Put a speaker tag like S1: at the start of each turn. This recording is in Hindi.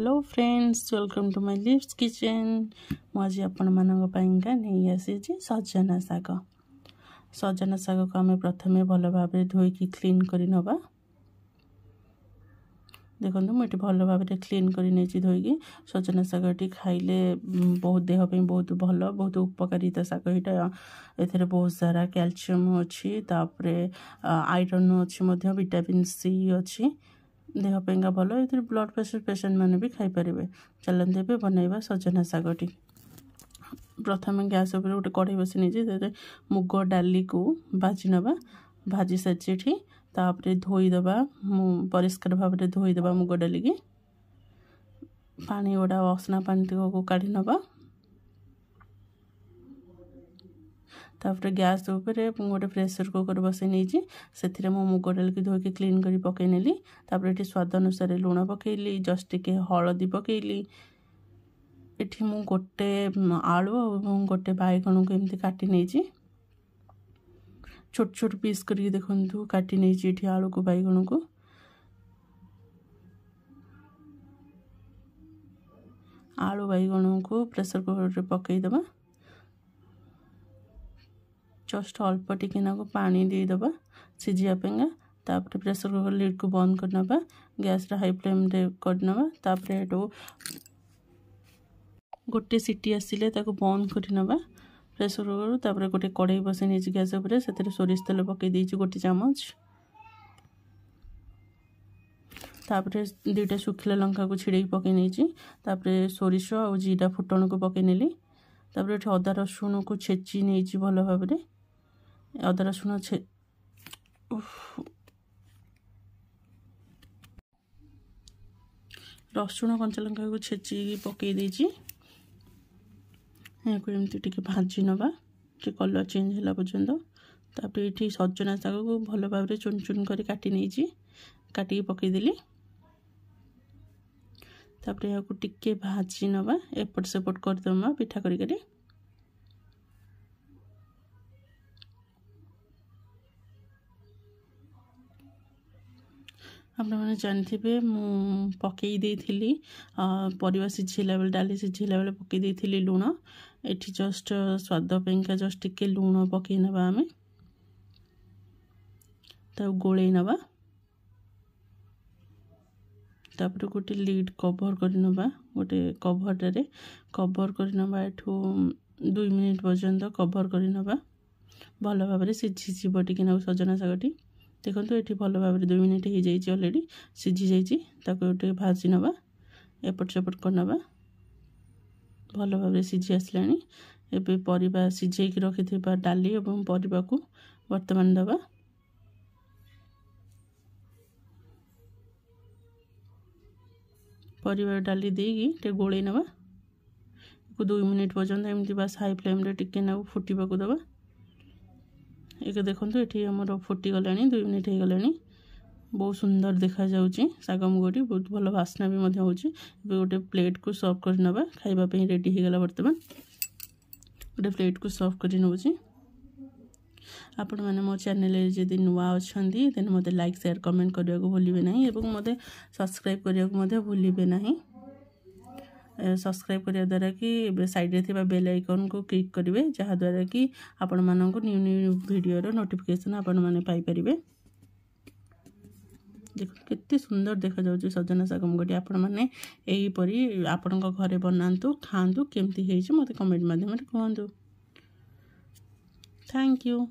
S1: Hello friends, welcome to my lives kitchen. मुझे आपण मानक पाइंका नहीं आसी सजना शाग। सजना शाग को आम प्रथम भल भाव धोईकी क्लीन कर नवा। देखो मुझे भल भाव क्लीन कर धोईकी। सजना शागटी खाइले बहुत देह पे बहुत भल, बहुत उपकारिता शाग यहाँ। ए बहुत सारा कैल्शियम अच्छी, आयरन अच्छी, विटामिन सी अच्छी, देह पेगा भल। ये ब्लड प्रेशर पेशेंट मैंने भी खाईपर। चलते बनइबा सजना शागटी। प्रथम गैस उपर गोटे कढ़ई बसी नहीं मुग डाली को भाजी नवा। भाजी सारी तापर धोईदबा, परिष्कार भाव में धोईदबा मुग डाली की। पानी गुड़ा असना पानी को काढ़ी नवा। तापर गैस उपर गोटे प्रेसर कुकर बसई नहीं से मुग डाल की धोईकी क्लीन कर पकई नेली। तापर ये स्वाद अनुसार लुण पकईली, जस्ट टिके हलदी पकईली। ये मु गोटे आलू और गोटे बैगण को एमती काटी नहीं छोट छोट पीस करके देखु काटी नहीं आलू को बैगण को। आलू बैगण को प्रेसर कुकर पकईदबा। जस्ट अल्प टिके ना पानी देदबा सिझापेगा। तापर प्रेसर कुकर लिड को बंद करना। गैस हाई फ्लेम रे करना। तापर एटू गोटे सीटी आसिले ताको बंद करना प्रेसर कुकर। तापर गोटे कढ़ई बसई नहीं गैस उपर से सोरिष तेल पकई देछि गोटे चामच। तापर दुईटा सुखिला लंका को छिड़े पकई नहीं। तापर सोरिष और जीरा फुटण को पकई नेली। तापर ये अदा रसुण को छेची नहीं भल भाव में। अदा रसुण रसुण कंचा लंका को छेची पकई देछि। एमती टिके भाजी नवा कि कलर चेंज है पर्यंत। तापर ये सजना शाग को भल भाव में चुन चुन कर काटी नहीं काटिकी पकईदेली। तापर यहाँ टिके भाजी नवा, एपट सेपट करदमा पिठा करी। आपने जानते मु पकई देइथिली परिवा सिझेला बेले, डाली सिझेला बेले पकई देइथिली लुण। एठी जस्ट स्वाद पेंका जस्ट टिके लुण पकई नबा आमे। ताऊ गोळेई नबा। तापर गोटे लीड कवर कर नबा। गोटे कवर कर नबा। एठू 2 मिनिट पर्यंत कवर कर नबा। भल भाव में सिझीज टिके ना सजना शागटी। देखो ये भल भाव में 2 मिनिट हो जाइए अलरेडी सिझी जाइए। भाजी नवा, एपट सेपट करनबा। भल भाव में सिझी आसला। एबे परिबा सिझेक रखि डाली और परिबा को वर्तमान दबा। परिबा डाली देकी गोले नवा। 2 मिनिट पर्यंत एमती बस हाई फ्लेम रे टिके ना फुटिबा को दबा। एक देखो ये आमर फुटीगला 2 मिनिट हो गला। बहुत सुंदर देखा जाउची शाग मुगटी, बहुत भल बास्ना भी गोटे प्लेट को सर्व कर नबा। खाइबा रेडी हो गला। बर्तमान गोटे प्लेट को सर्व कर नउची। आपण मैंने मो चैनल जदि नुआ अच्छा देन मत लाइक शेयर कमेंट करने को भूलिए ना। मत सब्सक्राइब करने को भूलिए ना। सब्सक्राइब करने द्वारा कि साइड रे थिबा बेल आइकन को क्लिक करेंगे, जहाँद्वारा कि आपण मानक न्यू न्यू वीडियो नोटिफिकेशन आपण माने पाई परिबे। देखो कितने सुंदर देखा जाउची सजना शाग मुगटी। आपण माने एही परी आपण घरे बनातु, खातु, केमती हेछि मते कमेंट माध्यम रे कहंतु। Thank you.